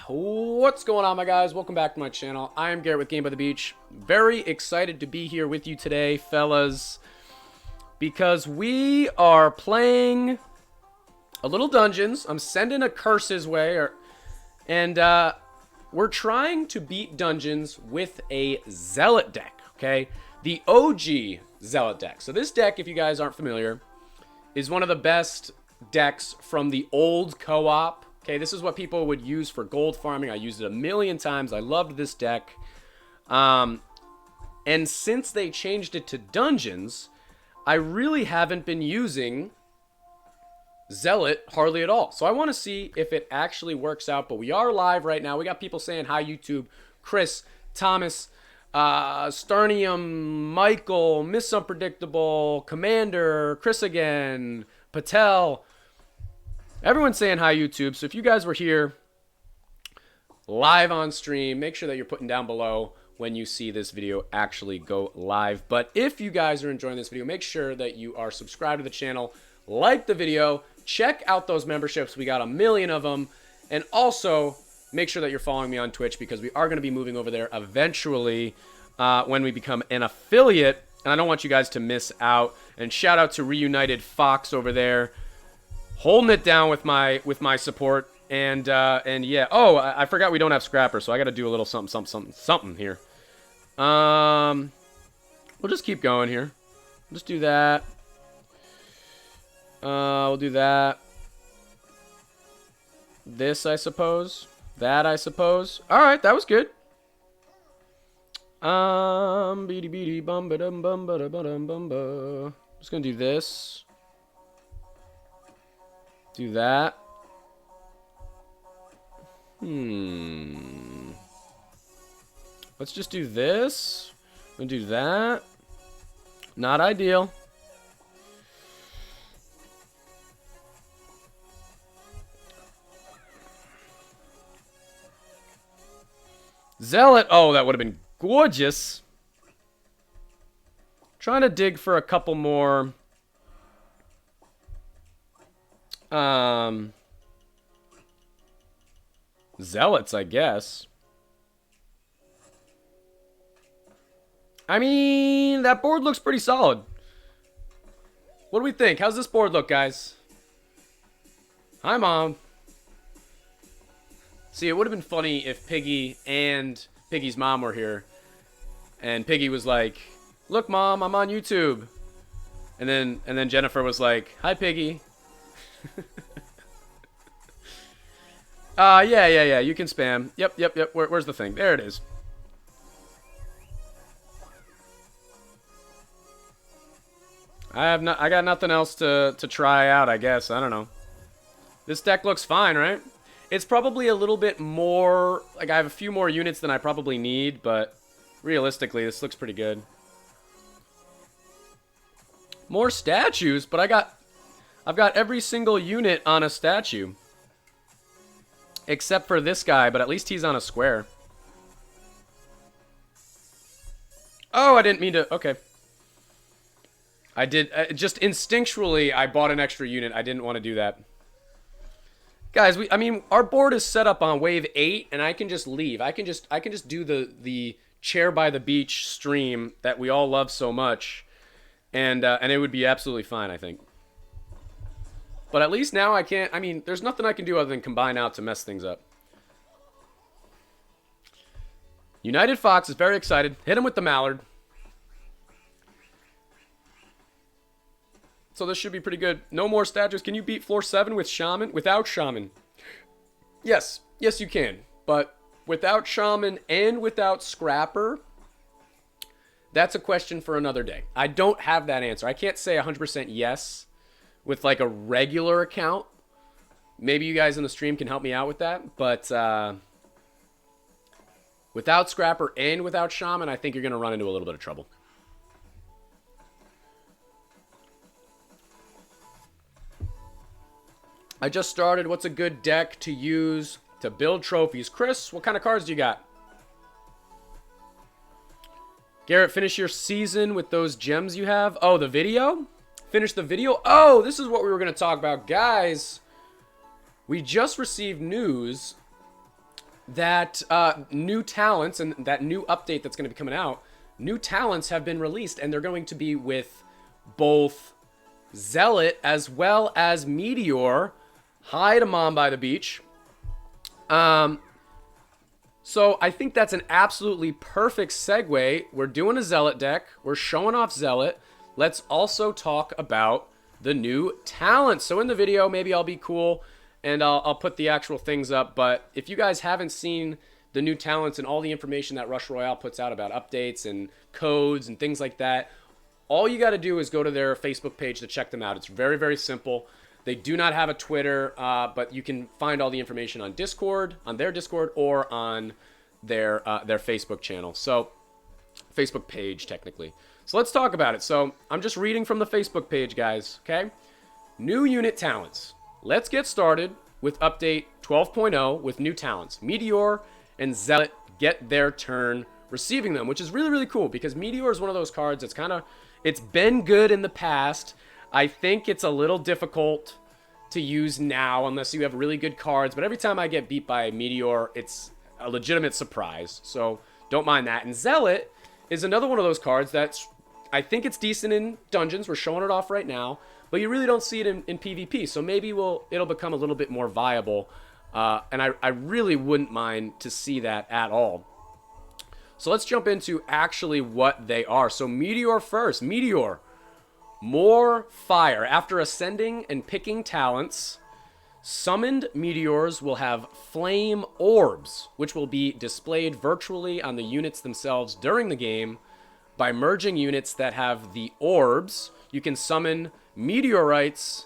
What's going on, my guys? Welcome back to my channel. I am Garrett with Game by the Beach. Very excited to be here with you today, fellas, because we are playing a little dungeons. I'm sending a curse his way, and we're trying to beat dungeons with a Zealot deck, okay? The OG Zealot deck. So this deck, if you guys aren't familiar, is one of the best decks from the old co-op. Okay, this is what people would use for gold farming. I used it a million times. I loved this deck. And since they changed it to dungeons, I really haven't been using Zealot hardly at all. So I want to see if it actually works out. But we are live right now. We got people saying hi, YouTube. Chris, Thomas, Sternium, Michael, Miss Unpredictable, Commander, Chris again, Patel. Everyone's saying hi, YouTube. So if you guys were here live on stream, make sure that you're putting down below when you see this video actually go live. But if you guys are enjoying this video, make sure that you are subscribed to the channel, like the video, check out those memberships. We got a million of them. And also make sure that you're following me on Twitch, because we are going to be moving over there eventually when we become an affiliate. And I don't want you guys to miss out. And shout out to Reunited Fox over there, holding it down with my support. And yeah. Oh, I forgot we don't have Scrapper, so I got to do a little something here. We'll just keep going here. Just do that. We'll do that. This, I suppose. That, I suppose. All right, that was good. Beady beady bum ba dum bum ba da ba dum bum ba. Just gonna do this. Do that. Let's just do this. And do that. Not ideal. Zealot. Oh, that would have been gorgeous. Trying to dig for a couple more Zealots, I guess. I mean, that board looks pretty solid. What do we think? How's this board look, guys? Hi, Mom. See, it would have been funny if Piggy and Piggy's mom were here, and Piggy was like, "Look, Mom, I'm on YouTube." And then Jennifer was like, "Hi, Piggy." Yeah. You can spam. Yep. Where's the thing? There it is. I got nothing else to try out, I guess. I don't know. This deck looks fine, right? It's probably a little bit more, like, I have a few more units than I probably need, but realistically, this looks pretty good. More statues, but I've got every single unit on a statue. Except for this guy, but at least he's on a square. Oh, I didn't mean to. Okay. I did. Just instinctually, I bought an extra unit. I didn't want to do that. Guys, I mean, our board is set up on wave 8, and I can just leave. I can just do the chair by the beach stream that we all love so much, and it would be absolutely fine, I think. But at least now I can't. I mean, there's nothing I can do other than combine out to mess things up. United Fox is very excited. Hit him with the Mallard. So this should be pretty good. No more statues. Can you beat floor 7 with Shaman? Without Shaman? Yes. Yes, you can. But without Shaman and without Scrapper, that's a question for another day. I don't have that answer. I can't say 100% yes with like a regular account. Maybe you guys in the stream can help me out with that. But without Scrapper and without Shaman, I think you're going to run into a little bit of trouble. I just started. What's a good deck to use to build trophies? Chris, what kind of cards do you got? Garrett, finish your season with those gems you have. Oh, the video? Finish the video? Oh, this is what we were going to talk about. Guys, we just received news that new talents and that new update that's going to be coming out, new talents have been released, and they're going to be with both Zealot as well as Meteor. Hi to Mom by the Beach. So I think that's an absolutely perfect segue. We're doing a Zealot deck. We're showing off Zealot. Let's also talk about the new talents. So in the video, maybe I'll be cool and I'll put the actual things up. But if you guys haven't seen the new talents and all the information that Rush Royale puts out about updates and codes and things like that, all you got to do is go to their Facebook page to check them out. It's very, very simple. They do not have a Twitter, but you can find all the information on Discord, on their Discord, or on their Facebook channel. So, Facebook page, technically. So let's talk about it. So I'm just reading from the Facebook page, guys, okay? New unit talents. Let's get started with update 12.0 with new talents. Meteor and Zealot get their turn receiving them, which is really, really cool because Meteor is one of those cards that's kind of, it's been good in the past. I think it's a little difficult to use now unless you have really good cards, but every time I get beat by Meteor, it's a legitimate surprise, so don't mind that. And Zealot is another one of those cards that's, I think it's decent in dungeons. We're showing it off right now, but you really don't see it in PvP, so maybe it'll become a little bit more viable, and I really wouldn't mind to see that at all. So let's jump into actually what they are. So Meteor first. Meteor. More fire. After ascending and picking talents, summoned meteors will have flame orbs, which will be displayed virtually on the units themselves during the game. By merging units that have the orbs, you can summon meteorites.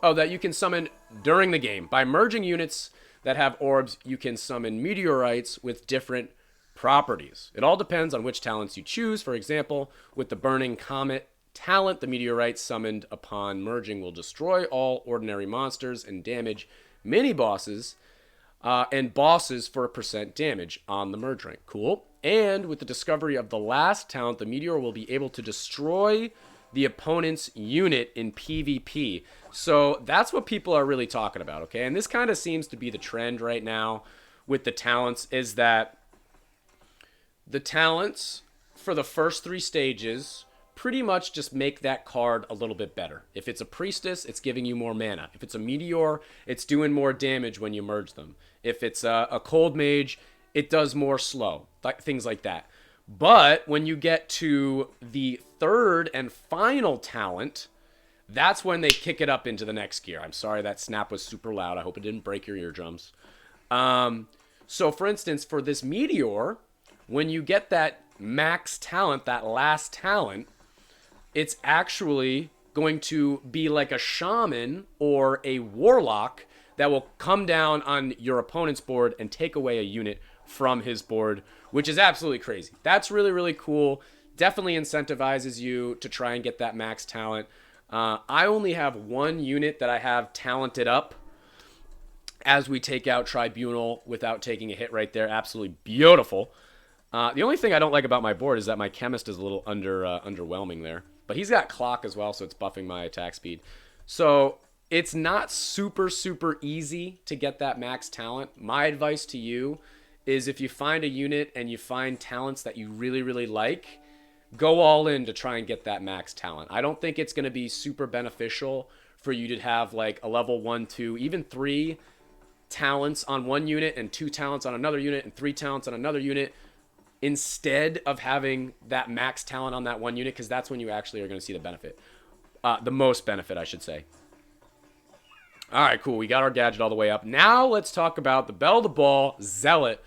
Oh, that you can summon during the game. By merging units that have orbs, you can summon meteorites with different properties. It all depends on which talents you choose. For example, with the Burning Comet talent, the meteorites summoned upon merging will destroy all ordinary monsters and damage mini bosses and bosses for a % damage on the merge rank. Cool. And with the discovery of the last talent, the meteor will be able to destroy the opponent's unit in PvP. So that's what people are really talking about, okay? And this kind of seems to be the trend right now with the talents, is that the talents for the first 3 stages pretty much just make that card a little bit better. If it's a priestess, it's giving you more mana. If it's a meteor, it's doing more damage when you merge them. If it's a cold mage, it does more slow, things like that. But when you get to the 3rd and final talent, that's when they kick it up into the next gear. I'm sorry that snap was super loud. I hope it didn't break your eardrums. So for instance, for this meteor, when you get that max talent, that last talent, it's actually going to be like a shaman or a warlock that will come down on your opponent's board and take away a unit from his board, which is absolutely crazy. That's really, really cool. Definitely incentivizes you to try and get that max talent. I only have 1 unit that I have talented up as we take out Tribunal without taking a hit right there. Absolutely beautiful. The only thing I don't like about my board is that my Chemist is a little underwhelming there. But he's got Clock as well, so it's buffing my attack speed. So it's not super, super easy to get that max talent. My advice to you is if you find a unit and you find talents that you really, really like, go all in to try and get that max talent. I don't think it's going to be super beneficial for you to have like a level 1, 2, even 3 talents on one unit and 2 talents on another unit and 3 talents on another unit, instead of having that max talent on that one unit, because that's when you actually are going to see the benefit. The most benefit, I should say. All right, cool. We got our gadget all the way up. Now let's talk about the Bell to Ball Zealot.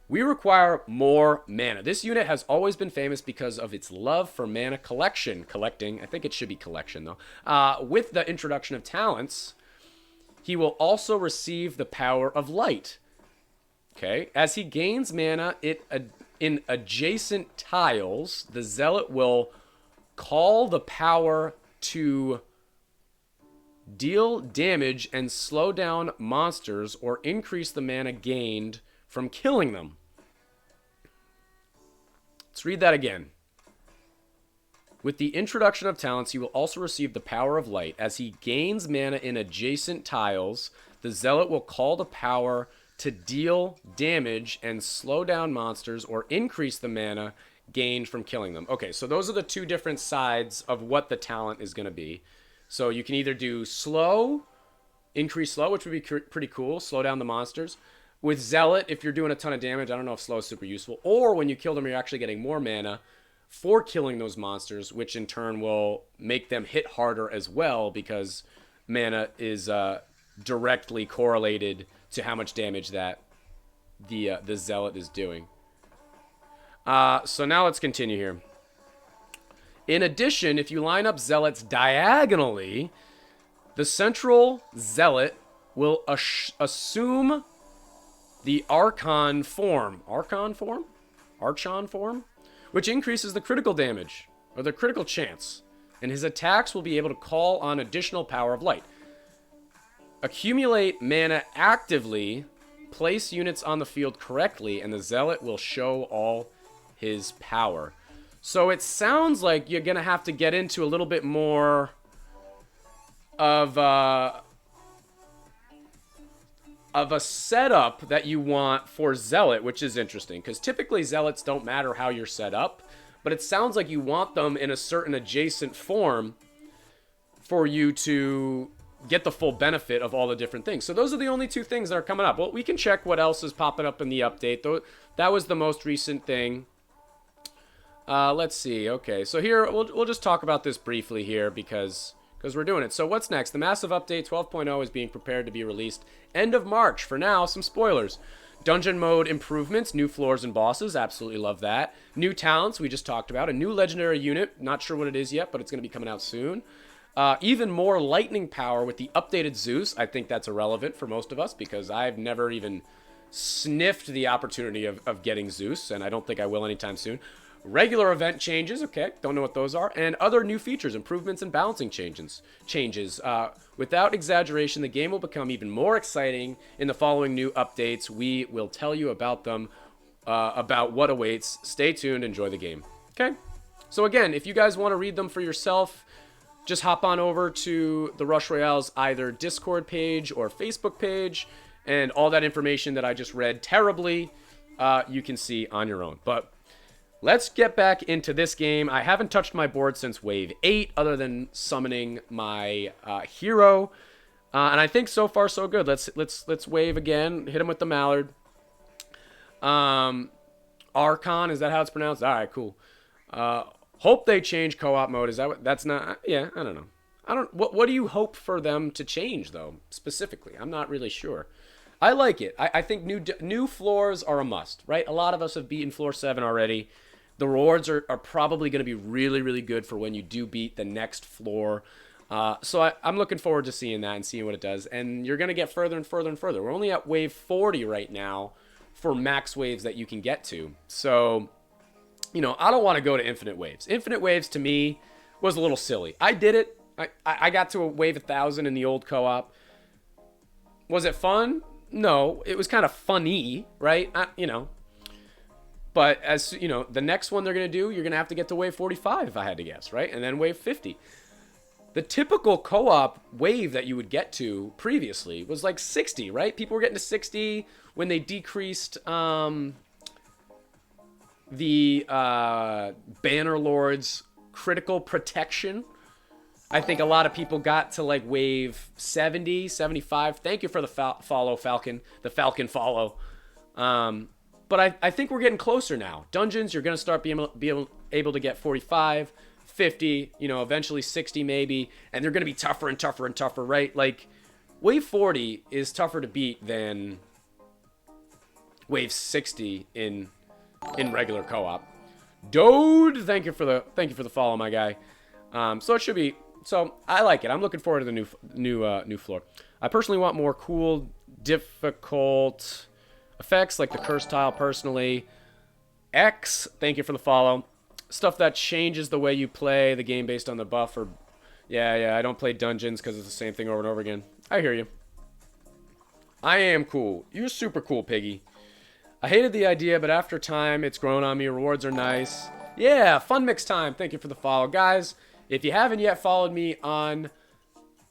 We require more mana. This unit has always been famous because of its love for mana collecting. I think it should be collection, though. With the introduction of talents, he will also receive the power of light. Okay, as he gains mana, in adjacent tiles, the Zealot will call the power to deal damage and slow down monsters or increase the mana gained from killing them. Let's read that again. With the introduction of talents, he will also receive the power of light. As he gains mana in adjacent tiles, the Zealot will call the power to deal damage and slow down monsters or increase the mana gained from killing them. Okay, so those are the two different sides of what the talent is going to be. So you can either do slow, increase slow, which would be pretty cool, slow down the monsters. With Zealot, if you're doing a ton of damage, I don't know if slow is super useful. Or when you kill them, you're actually getting more mana for killing those monsters, which in turn will make them hit harder as well, because mana is directly correlated to how much damage that the Zealot is doing. So now let's continue here. In addition, if you line up Zealots diagonally, the central Zealot will assume the Archon form, which increases the critical damage, or the critical chance, and his attacks will be able to call on additional power of light. Accumulate mana actively, place units on the field correctly, and the Zealot will show all his power. So it sounds like you're going to have to get into a little bit more of a setup that you want for Zealot, which is interesting, because typically Zealots don't matter how you're set up, but it sounds like you want them in a certain adjacent form for you to get the full benefit of all the different things. So those are the only two things that are coming up. Well, we can check what else is popping up in the update, though. That was the most recent thing. Let's see. Okay, so here we'll just talk about this briefly here because we're doing it. So what's next? The massive update 12.0 is being prepared to be released end of March. For now, some spoilers. Dungeon mode improvements, new floors and bosses, absolutely love that. New talents, we just talked about. A new legendary unit, not sure what it is yet, but it's going to be coming out soon. Even more lightning power with the updated Zeus. I think that's irrelevant for most of us because I've never even sniffed the opportunity of getting Zeus, and I don't think I will anytime soon. Regular event changes, okay, don't know what those are, and other new features, improvements, and balancing changes. Without exaggeration, the game will become even more exciting in the following new updates. We will tell you about them, about what awaits. Stay tuned, enjoy the game. Okay, so again, if you guys want to read them for yourself, just hop on over to the Rush Royale's either Discord page or Facebook page, and all that information that I just read terribly, you can see on your own. But let's get back into this game. I haven't touched my board since Wave 8, other than summoning my hero, and I think so far so good. Let's wave again. Hit him with the Mallard. Archon, is that how it's pronounced? All right, cool. Hope they change co-op mode. Is that what? That's not. Yeah, I don't know. What do you hope for them to change though? Specifically, I'm not really sure. I like it. I think new floors are a must, right? A lot of us have beaten floor 7 already. The rewards are probably going to be really, really good for when you do beat the next floor. So I'm looking forward to seeing that and seeing what it does. And you're going to get further and further and further. We're only at wave 40 right now for max waves that you can get to. So, you know, I don't want to go to infinite waves. Infinite waves to me was a little silly. I did it. I got to a wave 1,000 in the old co-op. Was it fun? No, it was kind of funny, right? You know, but as you know, the next one they're going to do, you're going to have to get to wave 45 if I had to guess, right? And then wave 50. The typical co-op wave that you would get to previously was like 60, right? People were getting to 60 when they decreased the Banner Lord's critical protection. I think a lot of people got to like wave 70, 75. Thank you for the follow, Falcon. The Falcon follow. But I think we're getting closer now. Dungeons, you're going to start being able to get 45, 50, you know, eventually 60 maybe. And they're going to be tougher and tougher and tougher, right? Like, wave 40 is tougher to beat than wave 60 in regular co-op. Dode, thank you for the follow, my guy. So it should be. So I like it. I'm looking forward to the new floor. I personally want more cool, difficult effects like the curse tile. Personally, X, thank you for the follow. Stuff that changes the way you play the game based on the buff. Or yeah. I don't play dungeons because it's the same thing over and over again. I hear you. I am cool. You're super cool, Piggy. I hated the idea, but after time, it's grown on me. Rewards are nice. Yeah, fun mix time. Thank you for the follow, guys. If you haven't yet followed me on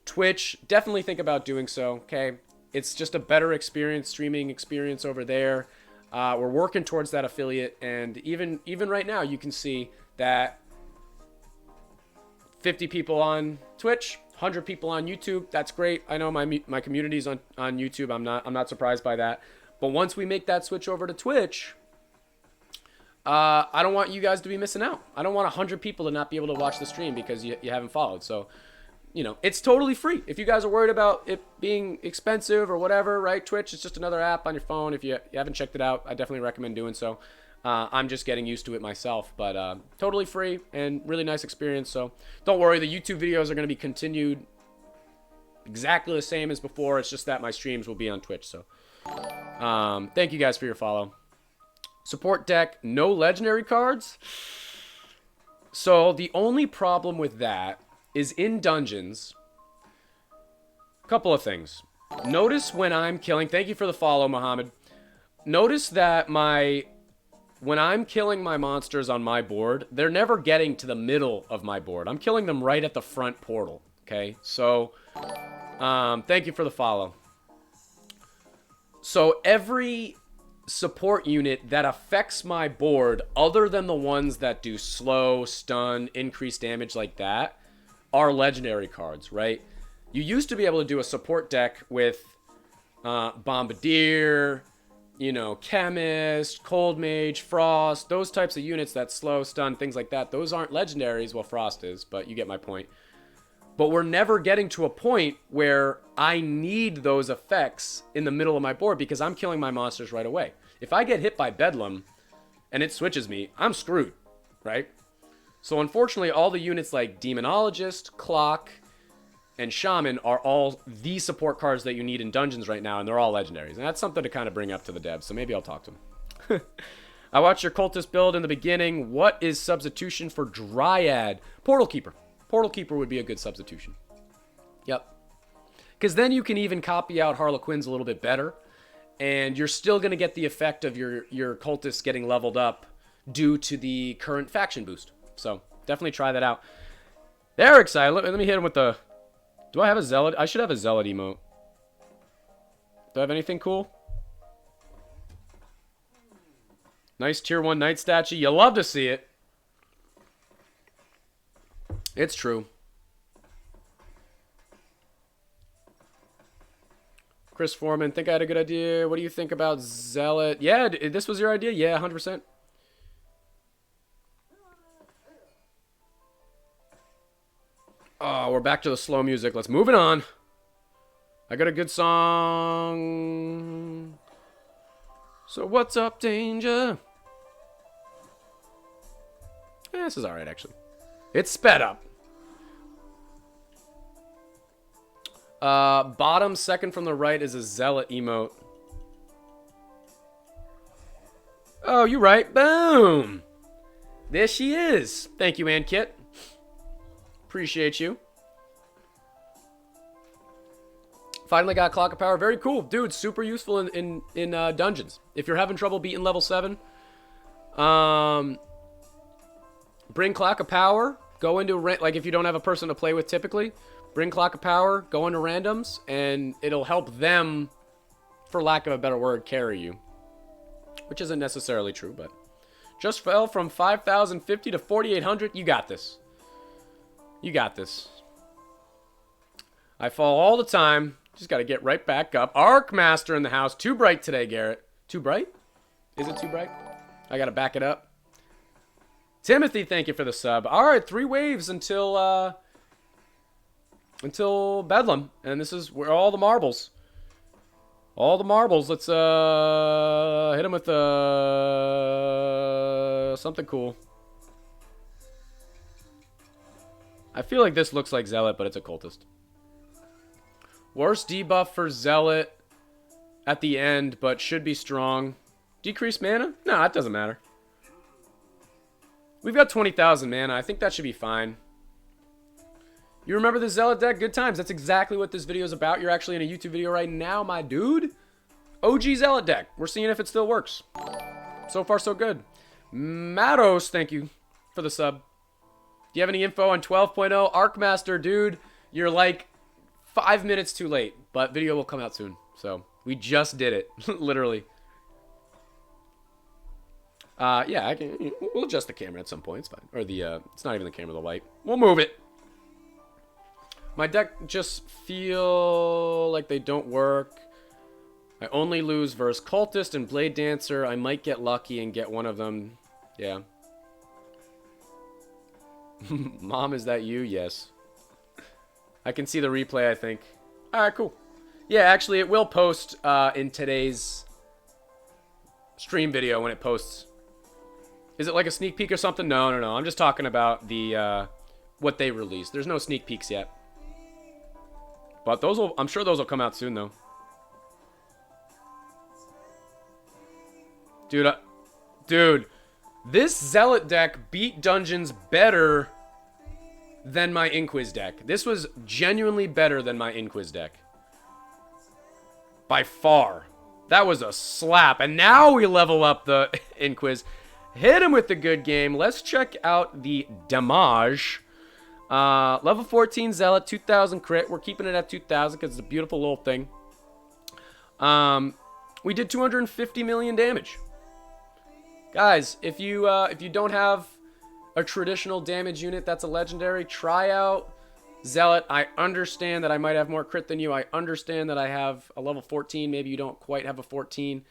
Twitch, definitely think about doing so, okay? it's just a better experience, streaming experience over there. We're working towards that affiliate, and even right now, you can see that 50 people on Twitch, 100 people on YouTube. That's great. I know my community's on YouTube. I'm not surprised by that. But once we make that switch over to Twitch, I don't want you guys to be missing out. I don't want 100 people to not be able to watch the stream because you haven't followed. So, you know, it's totally free. If you guys are worried about it being expensive or whatever, right? Twitch is just another app on your phone. If you haven't checked it out, I definitely recommend doing so. I'm just getting used to it myself, but totally free and really nice experience. So don't worry, the YouTube videos are going to be continued exactly the same as before. It's just that my streams will be on Twitch. So thank you guys for your follow. Support deck, no legendary cards. So the only problem with that is in dungeons. Couple of things. Notice when I'm killing, thank you for the follow, Mohammed. Notice that when I'm killing my monsters on my board, they're never getting to the middle of my board. I'm killing them right at the front portal. Okay, so thank you for the follow. So every support unit that affects my board, other than the ones that do slow, stun, increased damage like that, are legendary cards, right? You used to be able to do a support deck with Bombardier, you know, Chemist, Cold Mage, Frost, those types of units that slow, stun, things like that. Those aren't legendaries. Well, Frost is, but you get my point. But we're never getting to a point where I need those effects in the middle of my board because I'm killing my monsters right away. If I get hit by Bedlam and it switches me, I'm screwed, right? So unfortunately, all the units like Demonologist, Clock, and Shaman are all the support cards that you need in dungeons right now, and they're all legendaries. And that's something to kind of bring up to the devs, so maybe I'll talk to them. I watched your cultist build in the beginning. What is substitution for Dryad? Portal Keeper. Portal Keeper would be a good substitution. Yep. Because then you can even copy out Harlequins a little bit better, and you're still going to get the effect of your cultists getting leveled up due to the current faction boost. So definitely try that out. They're excited. Let me hit him with the... Do I have a Zealot? I should have a Zealot emote. Do I have anything cool? Nice tier 1 knight statue. You love to see it. It's true. Chris Foreman, think I had a good idea. What do you think about Zealot? Yeah, this was your idea? Yeah, 100%. Oh, we're back to the slow music. Let's move it on. I got a good song. So what's up, danger? Yeah, this is alright, actually. It's sped up. Bottom second from the right is a Zealot emote. Oh, you're right. Boom. There she is. Thank you, Ann Kit. Appreciate you. Finally got Clock of Power. Very cool. Dude, super useful in dungeons. If you're having trouble beating level 7, bring Clock of Power. Go into, like, if you don't have a person to play with typically, bring Clock of Power, go into randoms, and it'll help them, for lack of a better word, carry you. Which isn't necessarily true, but... Just fell from 5,050 to 4,800. You got this. You got this. I fall all the time. Just got to get right back up. Arcmaster in the house. Too bright today, Garrett. Too bright? Is it too bright? I got to back it up. Timothy, thank you for the sub. All right, 3 waves until Bedlam. And this is where all the marbles. All the marbles. Let's hit him with something cool. I feel like this looks like Zealot, but it's a cultist. Worst debuff for Zealot at the end, but should be strong. Decreased mana? No, it doesn't matter. We've got 20,000 mana. I think that should be fine. You remember the Zealot deck? Good times. That's exactly what this video is about. You're actually in a YouTube video right now, my dude. OG Zealot deck. We're seeing if it still works. So far, so good. Matos, thank you for the sub. Do you have any info on 12.0? Arcmaster, dude, you're like 5 minutes too late. But video will come out soon. So we just did it. Literally. Yeah, we'll adjust the camera at some point. It's fine. Or it's not even the camera, the light. We'll move it. My deck just feel like they don't work. I only lose versus Cultist and Blade Dancer. I might get lucky and get one of them. Yeah. Mom, is that you? Yes. I can see the replay, I think. Alright, cool. Yeah, actually, it will post in today's stream video when it posts. Is it like a sneak peek or something? No, no, no. I'm just talking about the what they released. There's no sneak peeks yet. But I'm sure those will come out soon, though. Dude, this Zealot deck beat dungeons better than my Inquis deck. This was genuinely better than my Inquis deck. By far. That was a slap. And now we level up the Inquis. Hit him with the good game. Let's check out the damage. Level 14 Zealot, 2,000 crit. We're keeping it at 2,000 because it's a beautiful little thing. We did 250 million damage. Guys, if you don't have a traditional damage unit that's a legendary, try out Zealot. I understand that I might have more crit than you. I understand that I have a level 14. Maybe you don't quite have a 14.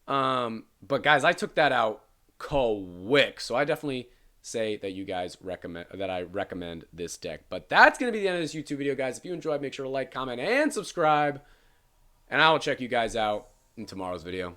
But guys, I took that out quick. So I definitely say that you guys I recommend this deck. But that's going to be the end of this YouTube video, guys. If you enjoyed, make sure to like, comment, and subscribe. And I will check you guys out in tomorrow's video.